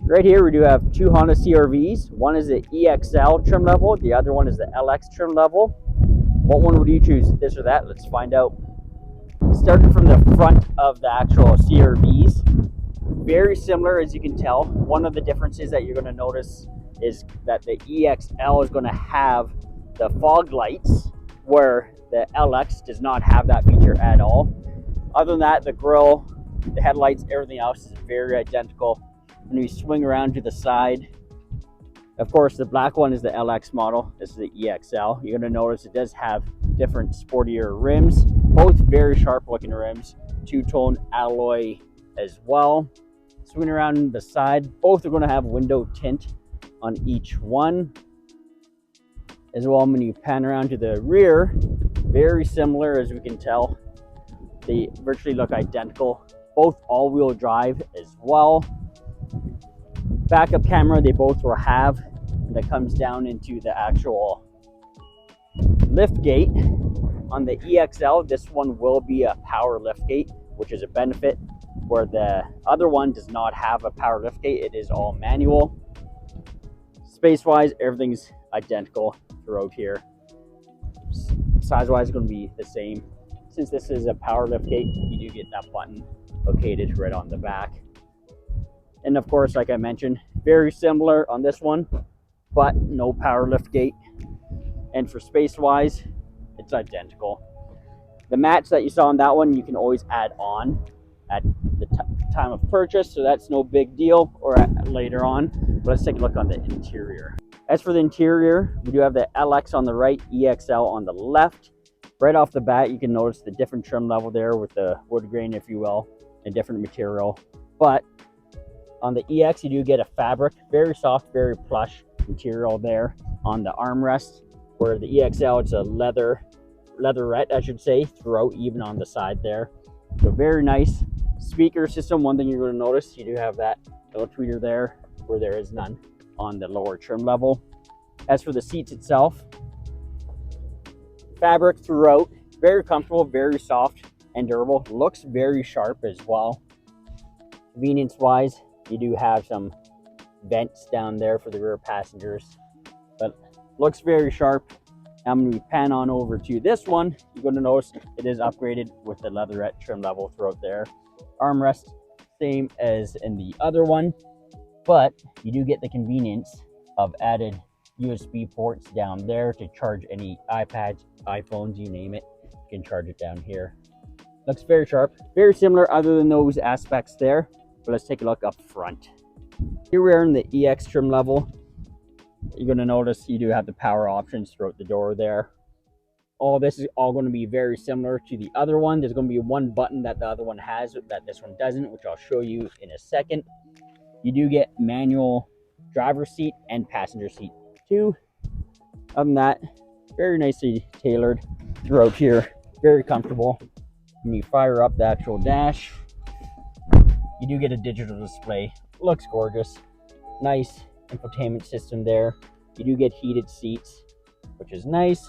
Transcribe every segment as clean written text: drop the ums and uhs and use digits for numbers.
Right here we do have two Honda CR-Vs. One is the EXL trim level, the other one is the LX trim level. What one would you choose, this or that? Let's find out. Starting from the front of the actual CR-Vs, very similar as you can tell. One of the differences that you're going to notice is that the EXL is going to have the fog lights, where the LX does not have that feature at all. Other than that, the grille, the headlights, everything else is very identical. When you swing around to the side, of course, the black one is the LX model. This is the EXL. You're going to notice it does have different sportier rims, both very sharp looking rims, two-tone alloy as well. Swing around the side, both are going to have window tint on each one as well. When you pan around to the rear, very similar as we can tell. They virtually look identical, both all-wheel drive as well. Backup camera they both will have, that comes down into the actual lift gate. On the EXL, this one will be a power lift gate, which is a benefit, where the other one does not have a power lift gate. It is all manual. Space wise, everything's identical throughout here. Size wise, it's going to be the same. Since this is a power lift gate, you do get that button located right on the back. And of course, like I mentioned, very similar on this one, but no power lift gate. And for space wise, it's identical. The mats that you saw on that one, you can always add on at the time of purchase, so that's no big deal, or later on. But let's take a look on the interior. As for the interior, we do have the LX on the right, EXL on the left. Right off the bat, you can notice the different trim level there with the wood grain, if you will, and different material. But on the EX, you do get a fabric, very soft, very plush material there on the armrest, where the EXL, it's a leatherette, I should say, throughout, even on the side there. So very nice. Speaker system, one thing you're going to notice, you do have that little tweeter there, where there is none on the lower trim level. As for the seats itself, fabric throughout, very comfortable, very soft and durable. Looks very sharp as well. Convenience wise, you do have some vents down there for the rear passengers, but looks very sharp. Now when we pan on over to this one, you're going to notice it is upgraded with the leatherette trim level throughout there. Armrest, same as in the other one, but you do get the convenience of added USB ports down there to charge any iPads, iPhones, you name it. You can charge it down here. Looks very sharp, very similar other than those aspects there. But let's take a look up front. Here we are in the EX trim level. You're going to notice you do have the power options throughout the door there. All this is all going to be very similar to the other one. There's going to be one button that the other one has that this one doesn't, which I'll show you in a second. You do get manual driver's seat and passenger seat too. Other than that, very nicely tailored throughout here. Very comfortable. When you fire up the actual dash, you do get a digital display. Looks gorgeous. Nice infotainment system there. You do get heated seats, which is nice.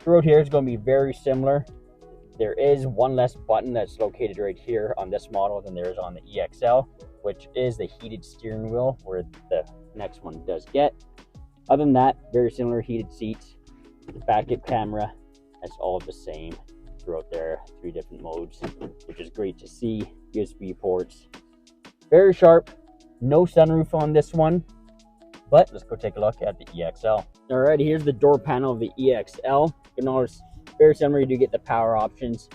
Throughout here is going to be very similar. There is one less button that's located right here on this model than there is on the EXL, which is the heated steering wheel, where the next one does get. Other than that, very similar heated seats. The backup camera, that's all the same throughout there. 3 different modes, which is great to see. USB ports. Very sharp. No sunroof on this one, but let's go take a look at the EXL. All right, here's the door panel of the EXL. You can notice very similar. You do get the power options,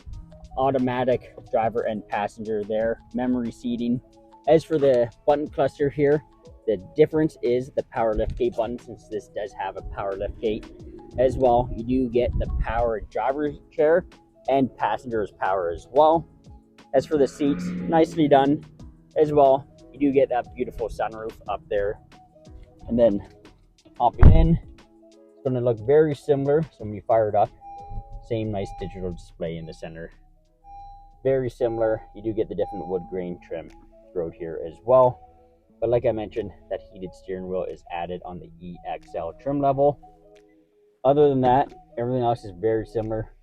automatic driver and passenger there, memory seating. As for the button cluster here, the difference is the power liftgate button, since this does have a power liftgate as well. You do get the power driver's chair and passenger's power as well. As for the seats, nicely done as well. You do get that beautiful sunroof up there. And then hopping in, it's going to look very similar. So when you fire it up, same nice digital display in the center. Very similar. You do get the different wood grain trim throughout here as well. But like I mentioned, that heated steering wheel is added on the EXL trim level. Other than that, everything else is very similar.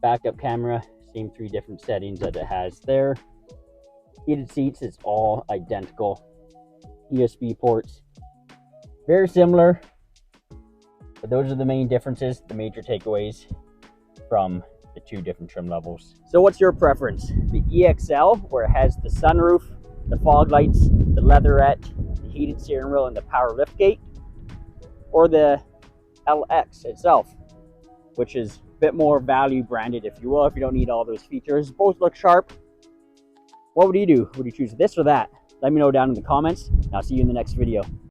Backup camera, same 3 different settings that it has there. Heated seats, it's all identical. USB ports. Very similar, but those are the main differences, the major takeaways from the two different trim levels. So what's your preference? The EXL, where it has the sunroof, the fog lights, the leatherette, the heated steering wheel, and the power liftgate, or the LX itself, which is a bit more value branded, if you will, if you don't need all those features? Both look sharp. What would you do? Would you choose this or that? Let me know down in the comments, and I'll see you in the next video.